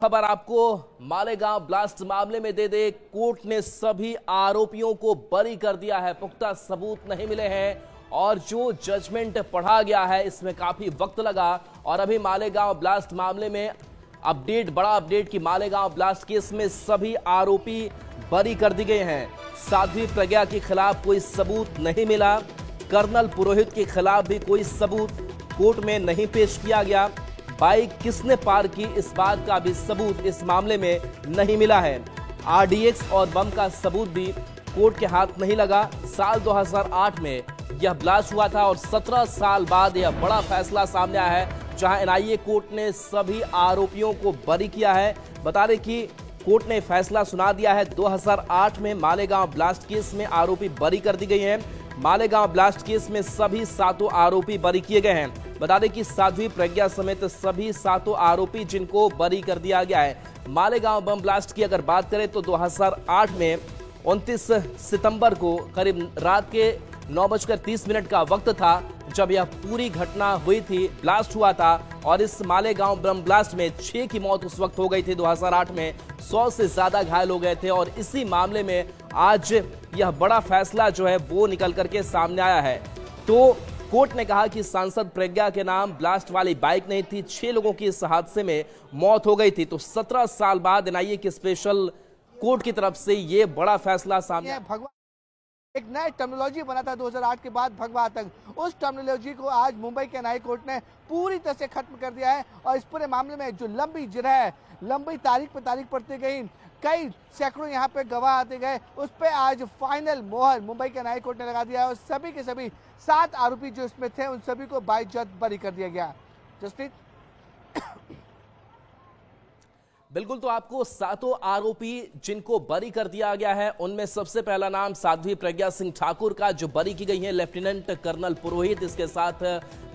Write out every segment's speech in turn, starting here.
खबर आपको मालेगांव ब्लास्ट मामले में दे कोर्ट ने सभी आरोपियों को बरी कर दिया है। पुख्ता सबूत नहीं मिले हैं और जो जजमेंट पढ़ा गया है इसमें काफी वक्त लगा। और अभी मालेगांव ब्लास्ट मामले में बड़ा अपडेट कि मालेगांव ब्लास्ट केस में सभी आरोपी बरी कर दिए गए हैं। साध्वी प्रज्ञा के खिलाफ कोई सबूत नहीं मिला। कर्नल पुरोहित के खिलाफ भी कोई सबूत कोर्ट में नहीं पेश किया गया। बाइक किसने पार की इस बात का भी सबूत इस मामले में नहीं मिला है। आरडीएक्स और बम का सबूत भी कोर्ट के हाथ नहीं लगा। साल 2008 में यह ब्लास्ट हुआ था और 17 साल बाद यह बड़ा फैसला सामने आया है, जहां एनआईए कोर्ट ने सभी आरोपियों को बरी किया है। बता दें कि कोर्ट ने फैसला सुना दिया है। 2008 में मालेगांव ब्लास्ट केस में आरोपी बरी कर दी गई हैं। मालेगांव ब्लास्ट केस में सभी 7 आरोपी बरी किए गए हैं। बता दें कि साध्वी प्रज्ञा समेत सभी 7 आरोपी जिनको बरी कर दिया गया है। मालेगांव बम ब्लास्ट की अगर बात करें तो 2008 में 29 सितंबर को करीब रात के 9:30 का वक्त था जब यह पूरी घटना हुई थी, ब्लास्ट हुआ था। और इस मालेगांव बम ब्लास्ट में 6 की मौत उस वक्त हो गई थी। 2008 में 100 से ज्यादा घायल हो गए थे और इसी मामले में आज यह बड़ा फैसला जो है वो निकल करके सामने आया है। तो कोर्ट ने कहा कि सांसद प्रज्ञा के नाम ब्लास्ट वाली बाइक नहीं थी। 6 लोगों की इस हादसे में मौत हो गई थी। तो 17 साल बाद एनआईए की स्पेशल कोर्ट की तरफ से ये बड़ा फैसला सामने आया। एक नया टर्मिनोलॉजी बना था 2008 के बाद भगवा आतंक, उस टर्मिनोलॉजी को आज मुंबई के एनआईए कोर्ट ने पूरी तरह से खत्म कर दिया है। और इस पूरे मामले में जो लंबी जिरह है, लंबी तारीख पर तारीख पड़ती गई, कई सैकड़ों यहाँ पे गवाह आते गए, उस पर आज फाइनल मोहर मुंबई के एनआईए कोर्ट ने लगा दिया है। और सभी के सभी 7 आरोपी जो इसमें थे उन सभी को बाइज्जत बरी कर दिया गया। जसप्रीत। बिल्कुल, तो आपको 7 आरोपी जिनको बरी कर दिया गया है उनमें सबसे पहला नाम साध्वी प्रज्ञा सिंह ठाकुर का, जो बरी की गई है। लेफ्टिनेंट कर्नल पुरोहित, इसके साथ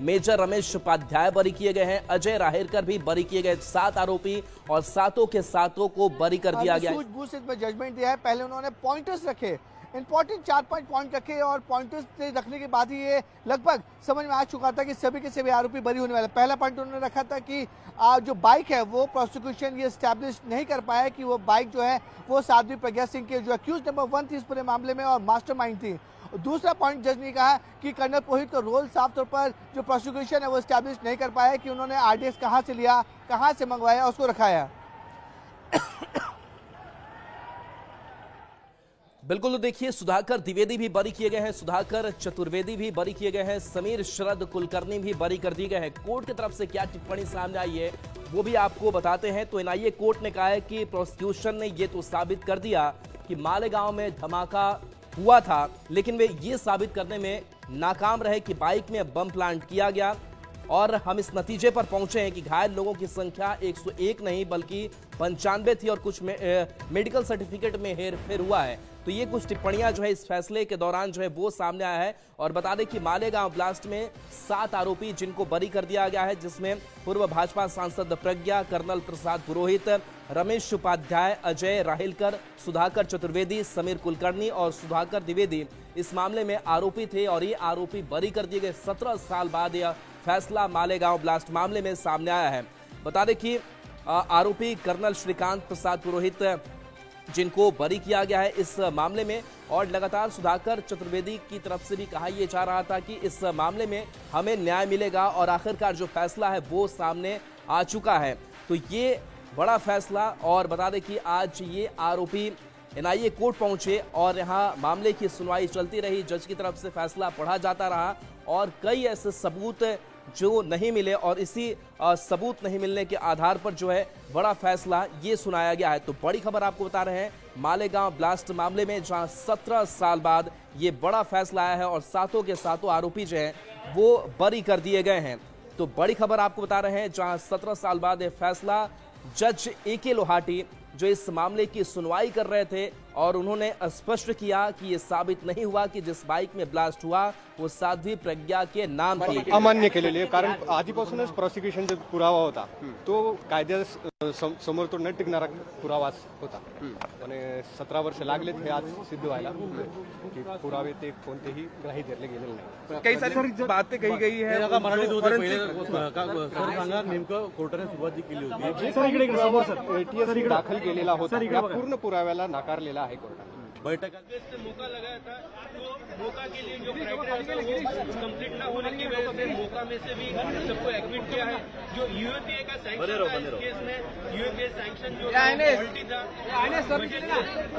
मेजर रमेश उपाध्याय बरी किए गए हैं। अजय राहेरकर भी बरी किए गए। 7 आरोपी और 7 के 7 को बरी कर दिया गया। सूझबूझ से इसमें जजमेंट दिया है। पहले उन्होंने पॉइंटर्स रखे, इंपॉर्टेंट 4-5 पॉइंट रखे और पॉइंटर्स रखने के बाद ही ये लगभग समझ में आ चुका था कि सभी के सभी आरोपी बरी होने वाले। पहला पॉइंट उन्होंने रखा था कि जो बाइक है वो प्रोसिक्यूशन ये स्टैब्लिश नहीं कर पाया कि वो बाइक जो है वो साध्वी प्रज्ञा सिंह के जो अक्यूज नंबर 1 थी इस पूरे मामले में और मास्टरमाइंड थी। दूसरा पॉइंट जज ने कहा कि कर्नल पुरोहित का रोल साफ तौर पर जो प्रोसिक्यूशन है वो स्टैब्लिश नहीं कर पाया कि उन्होंने आरडीएक्स कहाँ से लिया, कहाँ से मंगवाया, उसको रखाया। बिल्कुल, तो देखिए सुधाकर द्विवेदी भी बरी किए गए हैं। सुधाकर चतुर्वेदी भी बरी किए गए हैं। समीर शरद कुलकर्णी भी बरी कर दिए गए हैं। कोर्ट की तरफ से क्या टिप्पणी सामने आई है वो भी आपको बताते हैं। तो एनआईए कोर्ट ने कहा है कि प्रोसिक्यूशन ने ये तो साबित कर दिया कि मालेगांव में धमाका हुआ था, लेकिन वे ये साबित करने में नाकाम रहे कि बाइक में बम प्लांट किया गया। और हम इस नतीजे पर पहुंचे हैं कि घायल लोगों की संख्या 101 नहीं बल्कि 95 थी और कुछ मेडिकल सर्टिफिकेट में हेरफेर हुआ है। तो ये कुछ टिप्पणियां जो है इस फैसले के दौरान जो है वो सामने आया है। और बता दें कि मालेगांव ब्लास्ट में 7 आरोपी जिनको बरी कर दिया गया है, जिसमें पूर्व भाजपा सांसद प्रज्ञा, कर्नल प्रसाद पुरोहित, रमेश उपाध्याय, अजय राहेलकर, सुधाकर चतुर्वेदी, समीर कुलकर्णी और सुधाकर द्विवेदी इस मामले में आरोपी थे। और ये आरोपी बरी कर दिए गए। 17 साल बाद यह फैसला मालेगांव ब्लास्ट मामले में सामने आया है। बता दें कि आरोपी कर्नल श्रीकांत प्रसाद पुरोहित जिनको बरी किया गया है इस मामले में। और लगातार सुधाकर चतुर्वेदी की तरफ से भी कहा यह जा रहा था कि इस मामले में हमें न्याय मिलेगा और आखिरकार जो फैसला है वो सामने आ चुका है। तो ये बड़ा फैसला। और बता दें कि आज ये आरोपी एनआईए कोर्ट पहुंचे और यहाँ मामले की सुनवाई चलती रही। जज की तरफ से फैसला पढ़ा जाता रहा और कई ऐसे सबूत जो नहीं मिले और इसी सबूत नहीं मिलने के आधार पर जो है बड़ा फैसला ये सुनाया गया है। तो बड़ी खबर आपको बता रहे हैं मालेगांव ब्लास्ट मामले में, जहां 17 साल बाद ये बड़ा फैसला आया है और 7 के 7 आरोपी जो हैं वो बरी कर दिए गए हैं। तो बड़ी खबर आपको बता रहे हैं, जहां 17 साल बाद ये फैसला जज एके लोहाटी जो इस मामले की सुनवाई कर रहे थे और उन्होंने स्पष्ट किया कि ये साबित नहीं हुआ कि जिस बाइक में ब्लास्ट हुआ वो साध्वी प्रज्ञा के नाम थी। अमान्य केलेली आहे, कारण आधीपासूनच प्रॉसिक्युशनचा पुरावा होता तो कायद्या समोर तो न टिकणारा पुरावा होता आणि 17 वर्ष लागलेत हे आज सिद्ध व्हायला की पुरावे ते कोणतेही ग्राही धरले गेलेले नाही। कई सारी बातें कही गई है। नेमकं कोर्टाने सुरुवात जी केली होती एटीएस दाखल केलेला होता या पूर्ण पुराव्याला नाकारलेला आहे कोर्टाने। बैठक मौका लगाया था तो मौका के लिए जो क्राइटेरिया था वो कंप्लीट ना होने की वजह से मौका में से भी सबको एडमिट किया है। जो यूएपीए का सैंक्शन था इस केस में, यूएपीए सैंक्शन जो क्वालिटी था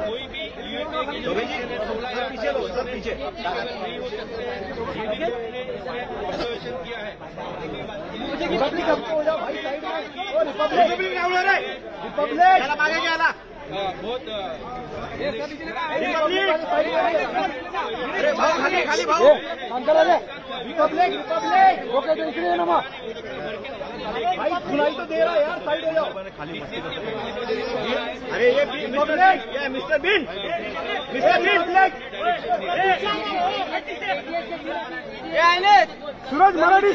कोई भी यूएपीए की जो सैंक्शन है 16 या 18 वर्ष में नहीं हो सकते हैं, ये भी हमने इसमें ऑब्जर्वेशन किया है। बहुत खाली भाऊ भाई खुलाई तो दे रहा है यार, साइड हो जाओ। अरे ये मिस्टर बीन सूरज मराठी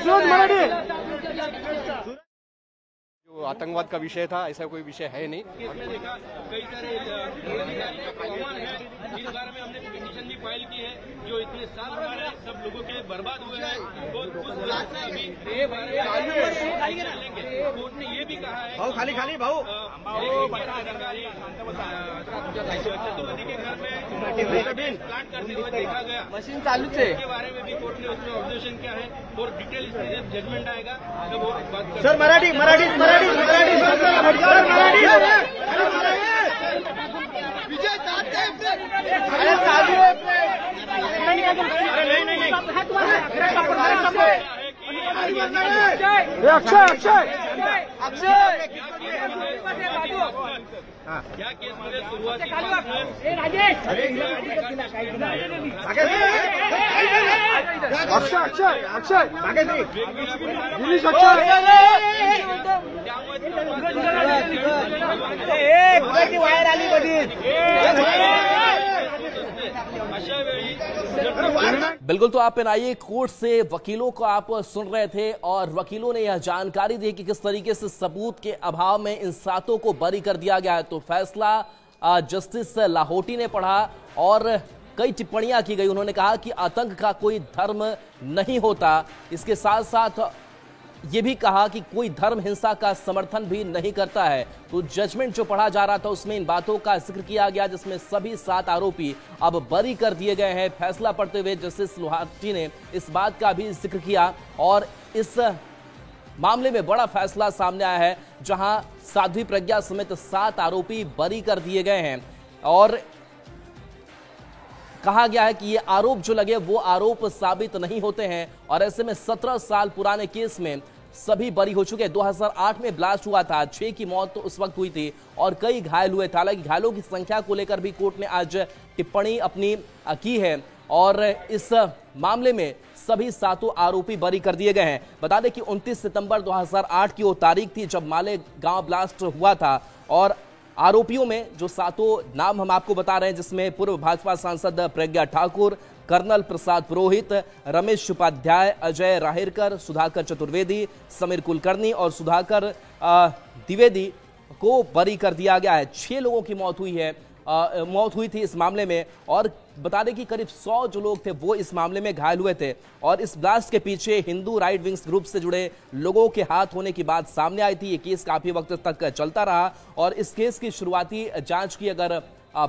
जो आतंकवाद का विषय था ऐसा कोई विषय है नहीं। इसमें देखा कई सारे आह्वान है, इस बारे में हमने पिटीशन भी फाइल की है। जो इतने साल हमारे सब लोगों के बर्बाद हुए हैं और उस वजह से अभी चलेंगे। कोर्ट ने ये भी कहा है खाली भाऊ चतुर्वेदी के घर में प्लांट करते हुए देखा गया, मशीन चालू है। इसके बारे में भी कोर्ट ने उसमें ऑब्जर्वेशन किया है और डिटेल इसमें जब जजमेंट आएगा तब वो बात करेंगे। सर मराठी विजय या केसमध्ये सुरुवाती वायर आली बिल्कुल, तो आप एनआईए कोर्ट से वकीलों को आप सुन रहे थे और वकीलों ने यह जानकारी दी कि किस तरीके से सबूत के अभाव में इन 7 को बरी कर दिया गया है। तो फैसला जस्टिस लाहोटी ने पढ़ा और कई टिप्पणियां की गई। उन्होंने कहा कि आतंक का कोई धर्म नहीं होता। इसके साथ साथ ये भी कहा कि कोई धर्म हिंसा का समर्थन भी नहीं करता है। तो जजमेंट जो पढ़ा जा रहा था उसमें इन बातों का जिक्र किया गया, जिसमें सभी 7 आरोपी अब बरी कर दिए गए हैं। फैसला पढ़ते हुए जस्टिस लोहाटी ने इस बात का भी जिक्र किया और इस मामले में बड़ा फैसला सामने आया है, जहां साध्वी प्रज्ञा समेत 7 आरोपी बरी कर दिए गए हैं और कहा गया है कि ये आरोप जो लगे वो आरोप साबित नहीं होते हैं और ऐसे में 17 साल पुराने केस में सभी बरी हो चुके हैं। 2008 में ब्लास्ट हुआ था, 6 की मौत तो उस वक्त हुई थी और कई घायल हुए थे। हालांकि घायलों की संख्या को लेकर भी कोर्ट ने आज टिप्पणी अपनी की है और इस मामले में सभी 7 आरोपी बरी कर दिए गए हैं। बता दें कि 29 सितंबर 2008 की वो तारीख थी जब मालेगांव ब्लास्ट हुआ था और आरोपियों में जो 7 नाम हम आपको बता रहे हैं, जिसमें पूर्व भाजपा सांसद प्रज्ञा ठाकुर, कर्नल प्रसाद पुरोहित, रमेश उपाध्याय, अजय राहिरकर, सुधाकर चतुर्वेदी, समीर कुलकर्णी और सुधाकर द्विवेदी को बरी कर दिया गया है। 6 लोगों की मौत हुई थी इस मामले में और बता दें कि करीब 100 जो लोग थे वो इस मामले में घायल हुए थे और इस ब्लास्ट के पीछे हिंदू राइट विंग्स ग्रुप से जुड़े लोगों के हाथ होने की बात सामने आई थी। ये केस काफी वक्त तक चलता रहा और इस केस की शुरुआती जांच की अगर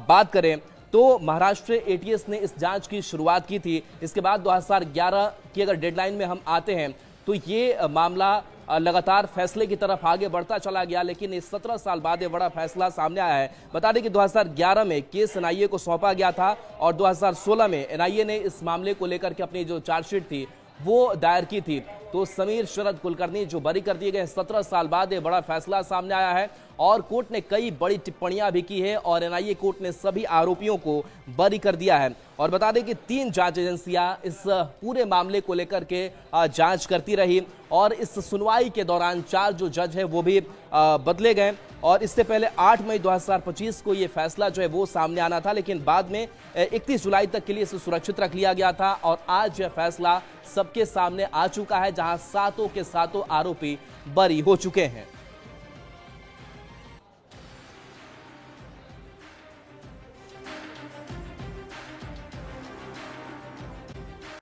बात करें तो महाराष्ट्र एटीएस ने इस जांच की शुरुआत की थी। इसके बाद 2011 की अगर डेडलाइन में हम आते हैं तो ये मामला लगातार फैसले की तरफ आगे बढ़ता चला गया, लेकिन इस 17 साल बाद ये बड़ा फैसला सामने आया है। बता दें कि 2011 में केस एनआईए को सौंपा गया था और 2016 में एनआईए ने इस मामले को लेकर के अपनी जो चार्जशीट थी वो दायर की थी। तो समीर शरद कुलकर्णी जो बरी कर दिए गए, 17 साल बाद ये बड़ा फैसला सामने आया है और कोर्ट ने कई बड़ी टिप्पणियां भी की है और एनआईए कोर्ट ने सभी आरोपियों को बरी कर दिया है। और बता दें कि 3 जांच एजेंसियां इस पूरे मामले को लेकर के जांच करती रही और इस सुनवाई के दौरान 4 जो जज है वो भी बदले गए। और इससे पहले 8 मई 2025 को ये फैसला जो है वो सामने आना था, लेकिन बाद में 31 जुलाई तक के लिए इसे सुरक्षित रख लिया गया था और आज यह फैसला सबके सामने आ चुका है, जहां सातों के सातों आरोपी बरी हो चुके हैं।